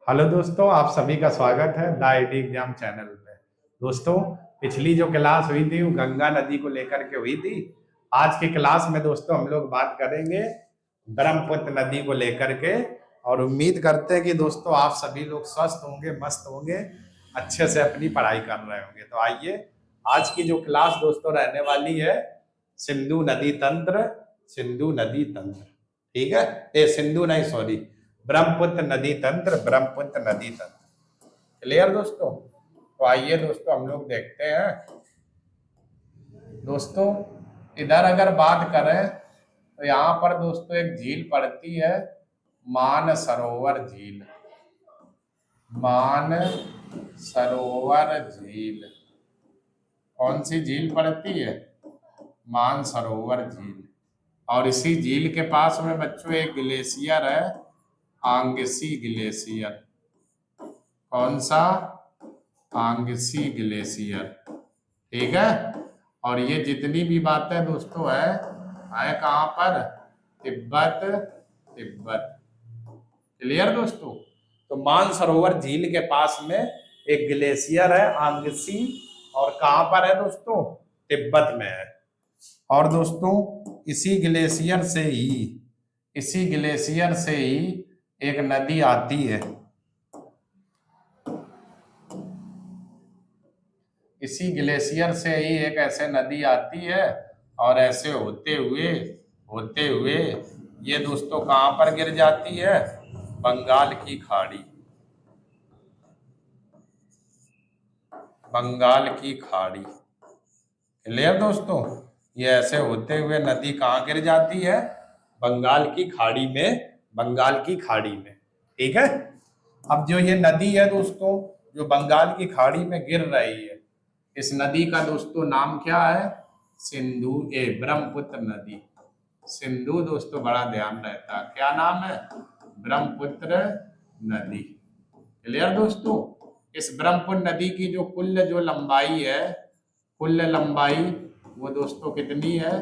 Hello दोस्तों, आप सभी का स्वागत है द आईटी एग्जाम चैनल पे। दोस्तों, पिछली जो क्लास हुई थी वो गंगा नदी को लेकर के हुई थी। आज की क्लास में दोस्तों हम लोग बात करेंगे ब्रह्मपुत्र नदी को लेकर के। और उम्मीद करते हैं कि दोस्तों आप सभी लोग स्वस्थ होंगे, मस्त होंगे, अच्छे से अपनी पढ़ाई कर रहे होंगे। तो आइए, आज की जो क्लास दोस्तों रहने वाली है सिंधु नदी तंत्र। सिंधु नदी तंत्र, ठीक है। ए सिंधु नहीं, सॉरी, ब्रह्मपुत्र नदी तंत्र, ब्रह्मपुत्र नदी तंत्र। क्लियर दोस्तों? तो आइए दोस्तों हम लोग देखते हैं। दोस्तों, इधर अगर बात करें तो यहाँ पर दोस्तों एक झील पड़ती है, मान सरोवर झील। मान सरोवर झील कौन सी झील पड़ती है? मान सरोवर झील। और इसी झील के पास में बच्चों एक ग्लेशियर है, आंगसी ग्लेशियर। कौन सा? आंगसी ग्लेशियर, ठीक है। और ये जितनी भी बातें दोस्तों है कहाँ पर? तिब्बत। तिब्बत। क्लियर दोस्तों? तो मानसरोवर झील के पास में एक ग्लेशियर है, आंगसी। और कहाँ पर है दोस्तों? तिब्बत में है। और दोस्तों इसी ग्लेशियर से ही एक नदी आती है। इसी ग्लेशियर से ही एक ऐसे नदी आती है। और ऐसे होते हुए ये दोस्तों कहाँ पर गिर जाती है? बंगाल की खाड़ी। बंगाल की खाड़ी। क्लियर दोस्तों? ये ऐसे होते हुए नदी कहाँ गिर जाती है? बंगाल की खाड़ी में। बंगाल की खाड़ी में, ठीक है। अब जो ये नदी है दोस्तों, जो बंगाल की खाड़ी में गिर रही है, इस नदी का दोस्तों नाम क्या है? सिंधु ब्रह्मपुत्र नदी। सिंधु दोस्तों बड़ा ध्यान रहता है, क्या नाम है? ब्रह्मपुत्र नदी। क्लियर दोस्तों? इस ब्रह्मपुत्र नदी की जो लंबाई है, कुल लंबाई वो दोस्तों कितनी है?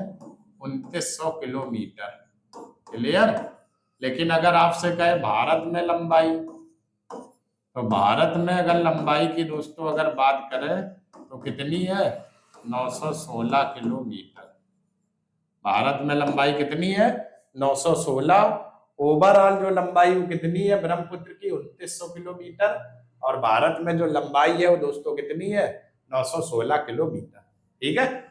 2900 किलोमीटर। क्लियर? लेकिन अगर आपसे कहे भारत में लंबाई, तो भारत में अगर लंबाई की दोस्तों अगर बात करें तो कितनी है? 916 किलोमीटर। भारत में लंबाई कितनी है? 916। ओवरऑल जो लंबाई वो कितनी है ब्रह्मपुत्र की? 2900 किलोमीटर। और भारत में जो लंबाई है वो दोस्तों कितनी है? 916 किलोमीटर, ठीक है।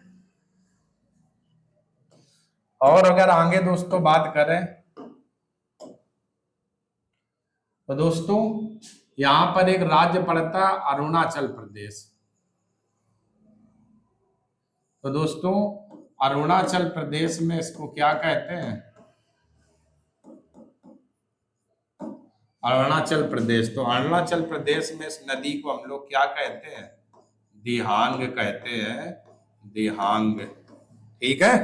और अगर आगे दोस्तों बात करें तो दोस्तों यहां पर एक राज्य पड़ता है, अरुणाचल प्रदेश। तो दोस्तों अरुणाचल प्रदेश में इसको क्या कहते हैं? अरुणाचल प्रदेश। तो अरुणाचल प्रदेश में इस नदी को हम लोग क्या कहते हैं? दिहांग कहते हैं। दिहांग, ठीक है।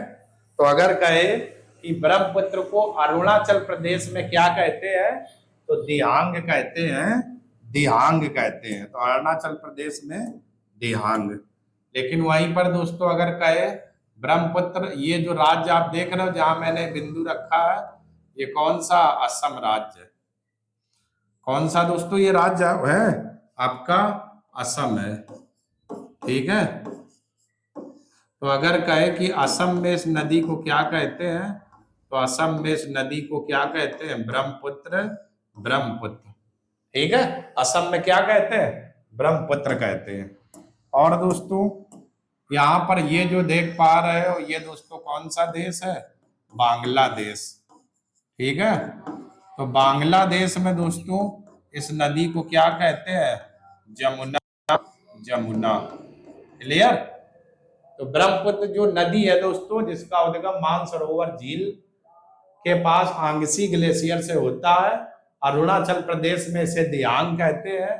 तो अगर कहे कि ब्रह्मपुत्र को अरुणाचल प्रदेश में क्या कहते हैं, तो दिहांग कहते हैं। दिहांग कहते हैं। तो अरुणाचल प्रदेश में दिहांग। लेकिन वहीं पर दोस्तों अगर कहे ब्रह्मपुत्र, ये जो राज्य आप देख रहे हो जहां मैंने बिंदु रखा है, ये कौन सा? असम राज्य। कौन सा दोस्तों ये राज्य है? आपका असम है, ठीक है। तो अगर कहे कि असम में इस नदी को क्या कहते हैं, तो असम में इस नदी को क्या कहते हैं? ब्रह्मपुत्र। ब्रह्मपुत्र, ठीक है। असम में क्या कहते हैं? ब्रह्मपुत्र कहते हैं। और दोस्तों यहाँ पर ये जो देख पा रहे हो, ये दोस्तों कौन सा देश है? बांग्लादेश, ठीक है। तो बांग्लादेश में दोस्तों इस नदी को क्या कहते हैं? जमुना। जमुना। क्लियर? तो ब्रह्मपुत्र जो नदी है दोस्तों, जिसका उद्गम मानसरोवर झील के पास आंगसी ग्लेशियर से होता है, अरुणाचल प्रदेश में इसे दियांग कहते हैं,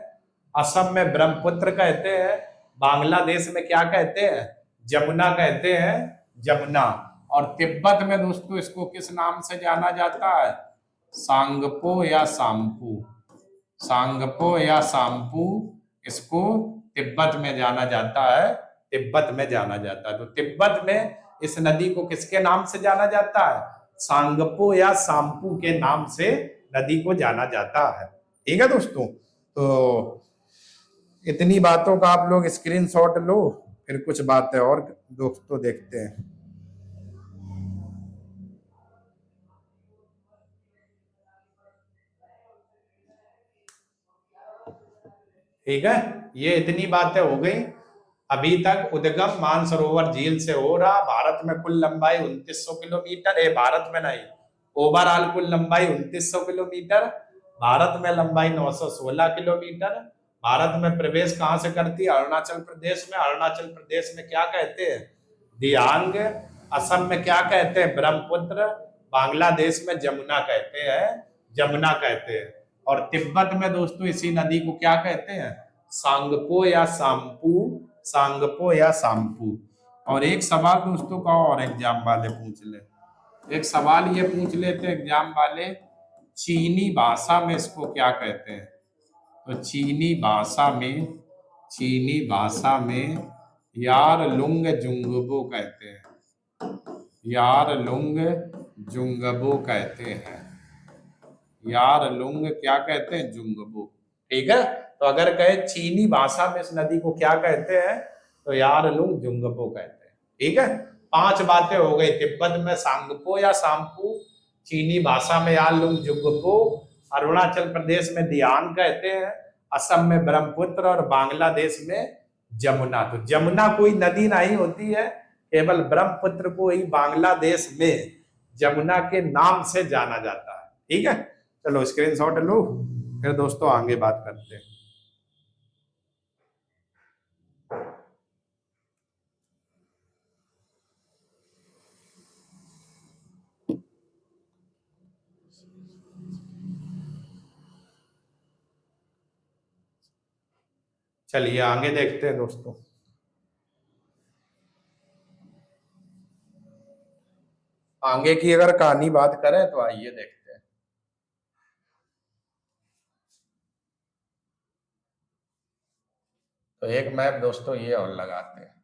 असम में ब्रह्मपुत्र कहते हैं, बांग्लादेश में क्या कहते हैं? जमुना कहते हैं। जमुना। और तिब्बत में दोस्तों इसको किस नाम से जाना जाता है? सांगपो या सांपू। सांगपो या सांपू इसको तिब्बत में जाना जाता है। तिब्बत में जाना जाता है। तो तिब्बत में इस नदी को किसके नाम से जाना जाता है? सांगपो या सांपू के नाम से नदी को जाना जाता है। ठीक है दोस्तों। तो इतनी बातों का आप लोग स्क्रीनशॉट लो, फिर कुछ बातें और दोस्तों देखते हैं। ठीक है, ये इतनी बातें हो गई। अभी तक उद्गम मानसरोवर झील से हो रहा। भारत में कुल लंबाई 2900 किलोमीटर है, भारत में नहीं, ओवरऑल कुल लंबाई 2900 किलोमीटर। भारत में लंबाई 916 किलोमीटर। भारत में प्रवेश कहाँ से करती है? अरुणाचल प्रदेश में। अरुणाचल प्रदेश में क्या कहते हैं? दियांग। असम में क्या कहते हैं? ब्रह्मपुत्र। बांग्लादेश में जमुना कहते हैं, जमुना कहते हैं। और तिब्बत में दोस्तों इसी नदी को क्या कहते हैं? सांगपो या सांपू, सांगपो या सांपू। और एक सवाल दोस्तों का और एग्जाम वाले पूछ ले, एक सवाल ये पूछ लेते एग्जाम वाले, चीनी भाषा में इसको क्या कहते हैं? तो चीनी भाषा में, चीनी भाषा में यार लुंग जुंगबो कहते हैं, यार लुंग जुंगबो कहते हैं, यार लुंग क्या कहते हैं? जुंगबो। ठीक है, तो अगर कहे चीनी भाषा में इस नदी को क्या कहते हैं, तो यार लुंग जुंगबो कहते हैं। ठीक है, 5 बातें हो गई। तिब्बत में सांगपो या सांपू, चीनी भाषा में यार लुंग जुंगबो, अरुणाचल प्रदेश में दियान कहते हैं, असम में ब्रह्मपुत्र और बांग्लादेश में जमुना। तो जमुना कोई नदी नहीं होती है, केवल ब्रह्मपुत्र को ही बांग्लादेश में जमुना के नाम से जाना जाता है। ठीक है, चलो स्क्रीनशॉट लो, फिर दोस्तों आगे बात करते हैं। चलिए आगे देखते हैं दोस्तों। आगे की अगर कहानी बात करें तो आइए देखते हैं। तो एक मैप दोस्तों ये और लगाते हैं।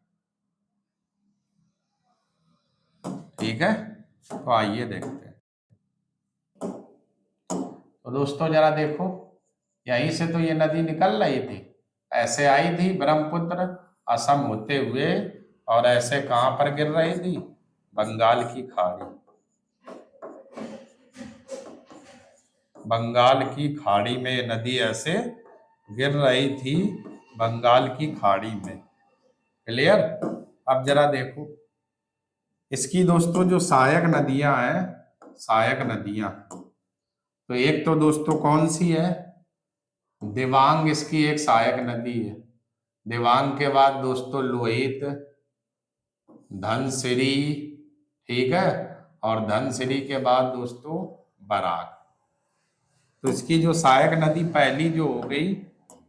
ठीक है, तो आइए देखते हैं। तो दोस्तों जरा देखो, यहीं से तो ये नदी निकल रही थी, ऐसे आई थी ब्रह्मपुत्र असम होते हुए, और ऐसे कहां पर गिर रही थी? बंगाल की खाड़ी, बंगाल की खाड़ी में ये नदी ऐसे गिर रही थी, बंगाल की खाड़ी में। क्लियर? अब जरा देखो इसकी दोस्तों जो सहायक नदियां हैं, सहायक नदियां, तो एक तो दोस्तों कौन सी है? दिबांग इसकी एक सहायक नदी है। दिबांग के बाद दोस्तों लोहित, धनसिरी, ठीक है, और धनसिरी के बाद दोस्तों बराक। तो इसकी जो सहायक नदी पहली जो हो गई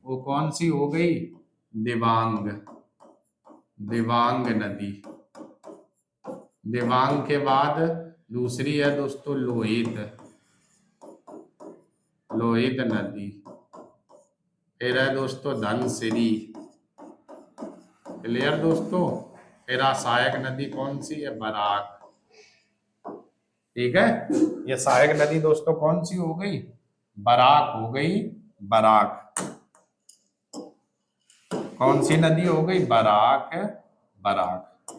वो कौन सी हो गई? दिबांग, दिबांग नदी। दिबांग के बाद दूसरी है दोस्तों लोहित, लोहित नदी। फिर है दोस्तों धनसिरी। क्लियर दोस्तों? फिर सहायक नदी कौन सी है? बराक। ठीक है, ये सहायक नदी दोस्तों कौन सी हो गई? बराक हो गई, बराक। कौन सी नदी हो गई? बराक, बराक।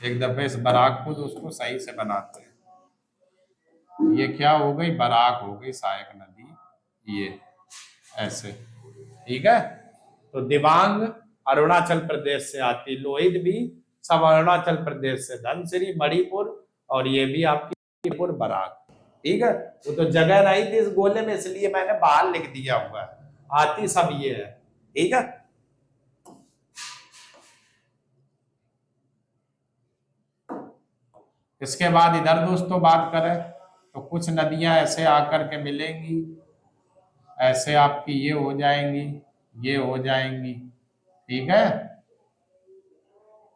एक दफे इस बराक को दोस्तों सही से बनाते हैं। ये क्या हो गई? बराक हो गई सहायक नदी, ये ऐसे। ठीक है, तो दिबांग अरुणाचल प्रदेश से आती, लोहित भी सब अरुणाचल प्रदेश से, धनसिरी मणिपुर, और ये भी आपकी मणिपुर बराक। ठीक है, वो तो जगह नहीं थी इस गोले में, इसलिए मैंने बाहर लिख दिया हुआ है, आती सब ये है। ठीक है, इसके बाद इधर दोस्तों बात करें तो कुछ नदियां ऐसे आकर के मिलेंगी, ऐसे आपकी ये हो जाएंगी, ये हो जाएंगी। ठीक है,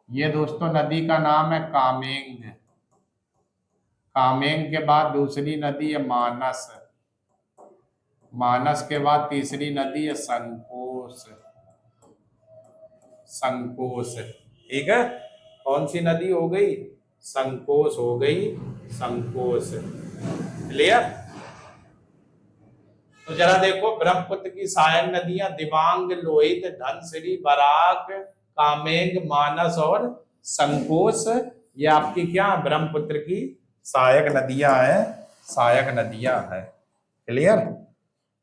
ये दोस्तों नदी का नाम है कामेंग। कामेंग के बाद दूसरी नदी है मानस, मानस के बाद तीसरी नदी है संकोस, संकोस। ठीक है, कौन सी नदी हो गई? संकोस हो गई, संकोस। क्लियर? तो जरा देखो, ब्रह्मपुत्र की सहायक नदियां दिबांग, लोहित, धनसिरी, बराक, कामेंग, मानस और संकोच, ये आपकी क्या, ब्रह्मपुत्र की सहायक नदियां हैं, सहायक नदियां हैं। क्लियर।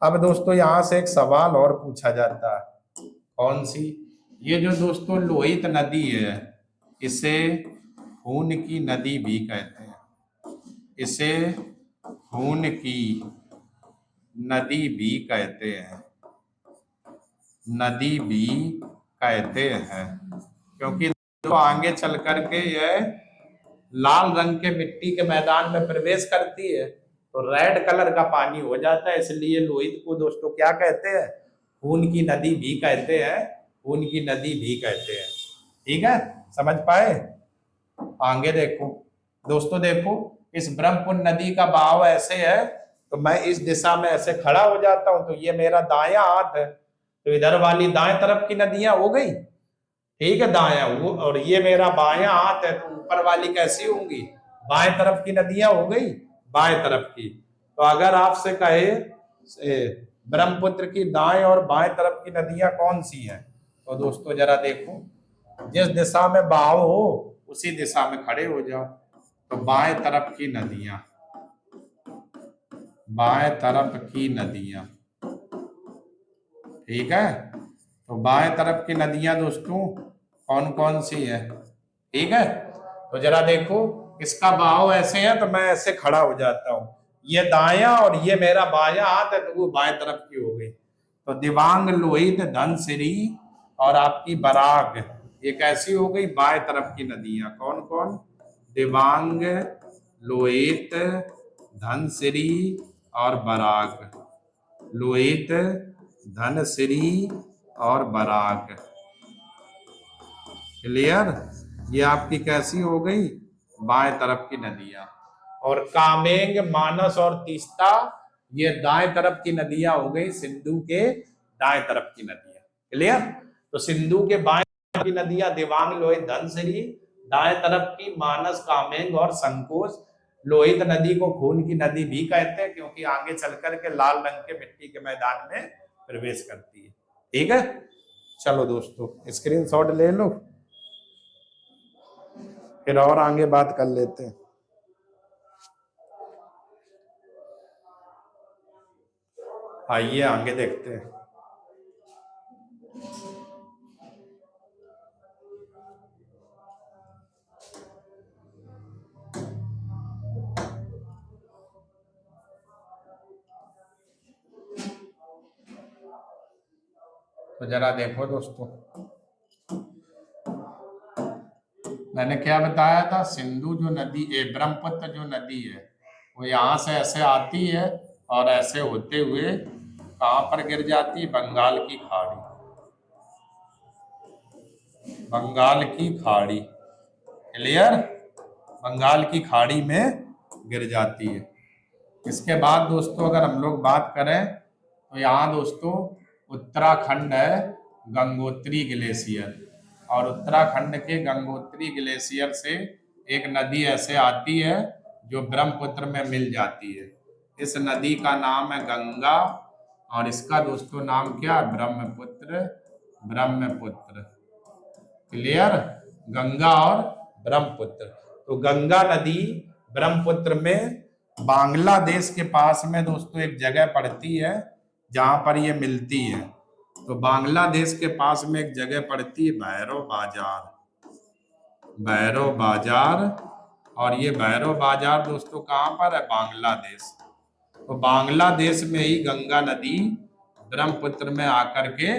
अब दोस्तों यहां से एक सवाल और पूछा जाता है, कौन सी, ये जो दोस्तों लोहित नदी है, इसे खून की नदी भी कहते हैं, इसे खून की नदी भी कहते हैं, नदी भी कहते हैं, क्योंकि तो आगे चल करके यह लाल रंग के मिट्टी के मैदान में प्रवेश करती है तो रेड कलर का पानी हो जाता है, इसलिए लोहित को दोस्तों क्या कहते हैं, खून की नदी भी कहते हैं, खून की नदी भी कहते हैं। ठीक है, समझ पाए। आगे देखो दोस्तों, देखो इस ब्रह्मपुत्र नदी का बहाव ऐसे है, तो मैं इस दिशा में ऐसे खड़ा हो जाता हूं, तो ये मेरा दायां हाथ है, तो इधर वाली दाएं तरफ की नदियां हो गई, ठीक है, दायां वो, और ये मेरा बायां हाथ है, तो ऊपर वाली कैसी होंगी, बाएं तरफ की नदियां हो गई, बाएं तरफ की। तो अगर आपसे कहे ब्रह्मपुत्र की दाएं और बाएं तरफ की नदियां कौन सी हैं, तो दोस्तों जरा देखो, जिस दिशा में बहाव हो उसी दिशा में खड़े हो जाओ। तो बाएं तरफ की नदियां, बाएं तरफ की नदियां, ठीक है, तो बाएं तरफ की नदियां दोस्तों कौन कौन सी है, ठीक है। तो जरा देखो, इसका बहाव ऐसे है तो मैं ऐसे खड़ा हो जाता हूं, ये दायां और ये मेरा बायां हाथ है, तो वो बाएं तरफ की हो गई। तो दिबांग, लोहित, धनसिरी और आपकी बराग, ये कैसी हो गई, बाएं तरफ की नदियां, कौन कौन, दिबांग, लोहित, धनसिरी और बराग, लोहित, धनसिरी और बराग। क्लियर, ये आपकी कैसी हो गई, बाएं तरफ की नदियां। और कामेंग, मानस और तीस्ता, ये दाएं तरफ की नदियां हो गई, सिंधु के दाएं तरफ की नदियां। क्लियर। तो सिंधु के बाएं तरफ की नदियां दिबांग, लोहित, धनसिरी, दाएं तरफ की मानस, कामेंग और संकोच। लोहित नदी को खून की नदी भी कहते हैं, क्योंकि आगे चलकर के लाल रंग के मिट्टी के मैदान में प्रवेश करती है। ठीक है, चलो दोस्तों स्क्रीनशॉट ले लो, फिर और आगे बात कर लेते हैं। आइए आगे देखते हैं। तो जरा देखो दोस्तों, मैंने क्या बताया था, सिंधु जो नदी, ब्रह्मपुत्र जो नदी है, वो यहाँ से ऐसे आती है और ऐसे होते हुए कहाँ पर गिर जाती है, बंगाल की खाड़ी, बंगाल की खाड़ी। क्लियर, बंगाल की खाड़ी में गिर जाती है। इसके बाद दोस्तों अगर हम लोग बात करें तो यहाँ दोस्तों उत्तराखंड है, गंगोत्री ग्लेशियर, और उत्तराखंड के गंगोत्री ग्लेशियर से एक नदी ऐसे आती है जो ब्रह्मपुत्र में मिल जाती है। इस नदी का नाम है गंगा, और इसका दोस्तों नाम क्या है, ब्रह्मपुत्र, ब्रह्मपुत्र। क्लियर, गंगा और ब्रह्मपुत्र। तो गंगा नदी ब्रह्मपुत्र में बांग्लादेश के पास में दोस्तों एक जगह पड़ती है जहां पर ये मिलती है। तो बांग्लादेश के पास में एक जगह पड़ती है भैरव बाजार, भैरव बाजार, और ये भैरव बाजार दोस्तों कहाँ पर है, बांग्लादेश। तो बांग्लादेश में ही गंगा नदी ब्रह्मपुत्र में आकर के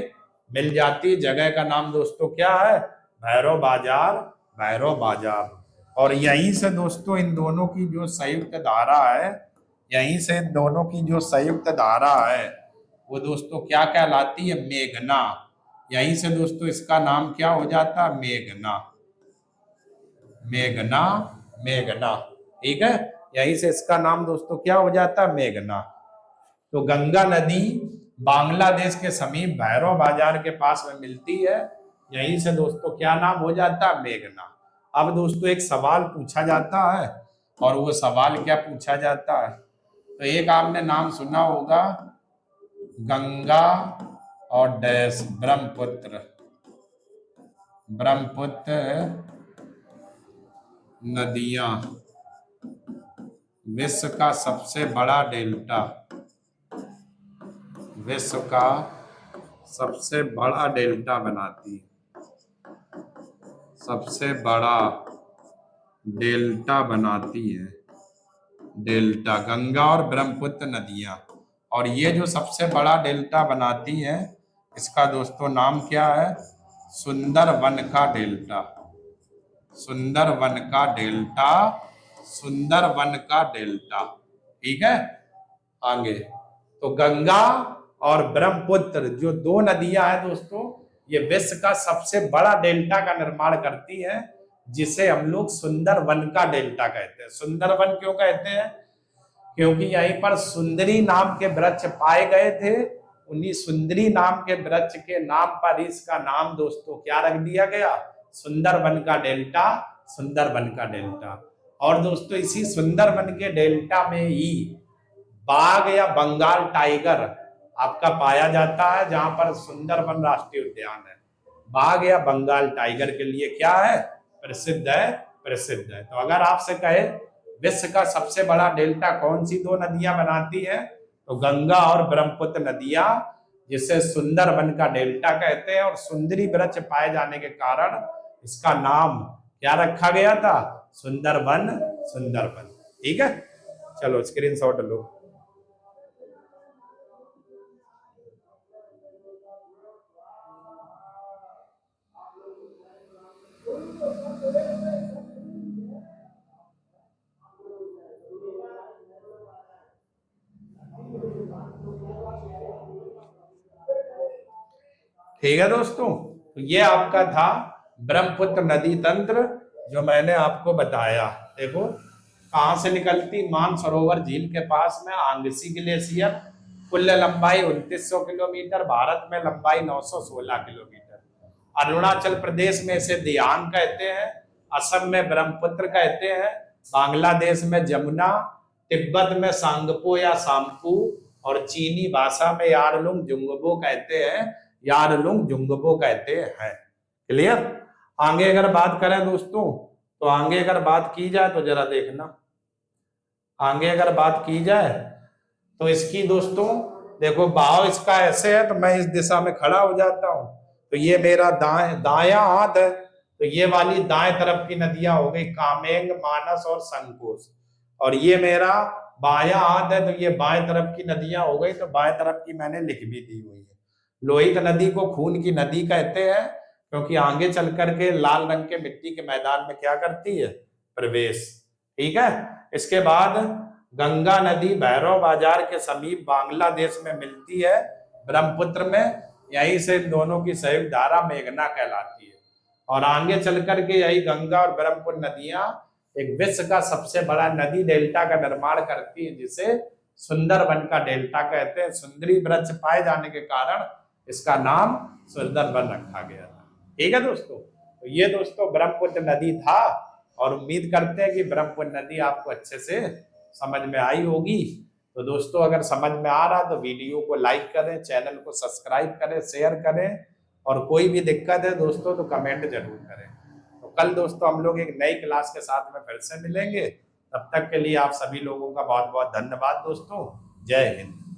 मिल जाती है। जगह का नाम दोस्तों क्या है, भैरव बाजार, भैरव बाजार। और यहीं से दोस्तों इन दोनों की जो संयुक्त धारा है, यहीं से इन दोनों की जो संयुक्त धारा है वो दोस्तों क्या कहलाती है, मेघना। यहीं से दोस्तों इसका नाम क्या हो जाता है, मेघना, मेघना, मेघना। ठीक है, यहीं से इसका नाम दोस्तों क्या हो जाता है, मेघना। तो गंगा नदी बांग्लादेश के समीप भैरव बाजार के पास में मिलती है, यहीं से दोस्तों क्या नाम हो जाता है, मेघना। अब दोस्तों एक सवाल पूछा जाता है, और वो सवाल क्या पूछा जाता है, तो एक आपने नाम सुना होगा गंगा और डैश ब्रह्मपुत्र, ब्रह्मपुत्र नदियां विश्व का सबसे बड़ा डेल्टा, विश्व का सबसे बड़ा डेल्टा बनाती है, सबसे बड़ा डेल्टा बनाती है, डेल्टा गंगा और ब्रह्मपुत्र नदियां। और ये जो सबसे बड़ा डेल्टा बनाती है इसका दोस्तों नाम क्या है? सुंदरवन का डेल्टा, सुंदरवन का डेल्टा, सुंदरवन का डेल्टा। ठीक है, आगे तो गंगा और ब्रह्मपुत्र जो दो नदियां हैं दोस्तों, ये विश्व का सबसे बड़ा डेल्टा का निर्माण करती हैं, जिसे हम लोग सुंदरवन का डेल्टा कहते हैं। सुंदरवन क्यों कहते हैं? क्योंकि यहीं पर सुंदरी नाम के वृक्ष पाए गए थे। उन्हीं सुंदरी नाम के वृक्ष के नाम पर इसका नाम दोस्तों क्या रख दिया गया? सुंदरवन का डेल्टा, सुंदरवन का डेल्टा। और दोस्तों इसी सुंदरवन के डेल्टा में ही बाघ या बंगाल टाइगर आपका पाया जाता है, जहां पर सुंदरवन राष्ट्रीय उद्यान है। बाघ या बंगाल टाइगर के लिए क्या है? प्रसिद्ध है, प्रसिद्ध है। तो अगर आपसे कहे विश्व का सबसे बड़ा डेल्टा कौन सी दो नदियां बनाती है, तो गंगा और ब्रह्मपुत्र नदियां, जिसे सुंदरवन का डेल्टा कहते हैं। और सुंदरी वृक्ष पाए जाने के कारण इसका नाम क्या रखा गया था? सुंदरवन, सुंदरवन। ठीक है, चलो स्क्रीनशॉट लो। ठीक है दोस्तों, तो ये आपका था ब्रह्मपुत्र नदी तंत्र जो मैंने आपको बताया। देखो कहां से निकलती? मानसरोवर झील के पास में आंगसी ग्लेशियर, कुल लंबाई 2900 किलोमीटर, भारत में लंबाई 916 किलोमीटर। अरुणाचल प्रदेश में इसे दियांग कहते हैं, असम में ब्रह्मपुत्र कहते हैं, बांग्लादेश में जमुना, तिब्बत में सांगपो या साम्पू, और चीनी भाषा में यारलुंग जुंगबो कहते हैं, यारलुंग जुंगबो कहते हैं। क्लियर? आगे अगर बात करें दोस्तों, तो आगे अगर बात की जाए तो जरा देखना, आगे अगर बात की जाए तो इसकी दोस्तों देखो बहाव इसका ऐसे है, तो मैं इस दिशा में खड़ा हो जाता हूं, तो ये मेरा दायां हाथ है, तो ये वाली दाएं तरफ की नदियां हो गई कामेंग, मानस और संकोच। और ये मेरा बायां हाथ है, तो ये बाएं तरफ की नदियां हो गई, तो बाएं तरफ की मैंने लिख भी दी हुई है। लोहित नदी को खून की नदी कहते हैं, क्योंकि आगे चल करके लाल रंग के मिट्टी के मैदान में क्या करती है? प्रवेश। ठीक है, इसके बाद गंगा नदी भैरव बाजार के समीप बांग्लादेश में मिलती है, ब्रह्मपुत्र में, यहीं से इन दोनों की संयुक्त धारा मेघना कहलाती है। और आगे चल करके यही गंगा और ब्रह्मपुत्र नदियां एक विश्व का सबसे बड़ा नदी डेल्टा का निर्माण करती है, जिसे सुंदरवन का डेल्टा कहते हैं। सुंदरी वृक्ष पाए जाने के कारण इसका नाम सुंदरवन रखा गया था। ठीक है दोस्तों, तो ये दोस्तों ब्रह्मपुत्र नदी था, और उम्मीद करते हैं कि ब्रह्मपुत्र नदी आपको अच्छे से समझ में आई होगी। तो दोस्तों अगर समझ में आ रहा तो वीडियो को लाइक करें, चैनल को सब्सक्राइब करें, शेयर करें, और कोई भी दिक्कत है दोस्तों तो कमेंट जरूर करें। तो कल दोस्तों हम लोग एक नई क्लास के साथ में फिर से मिलेंगे। तब तक के लिए आप सभी लोगों का बहुत बहुत धन्यवाद दोस्तों। जय हिंद।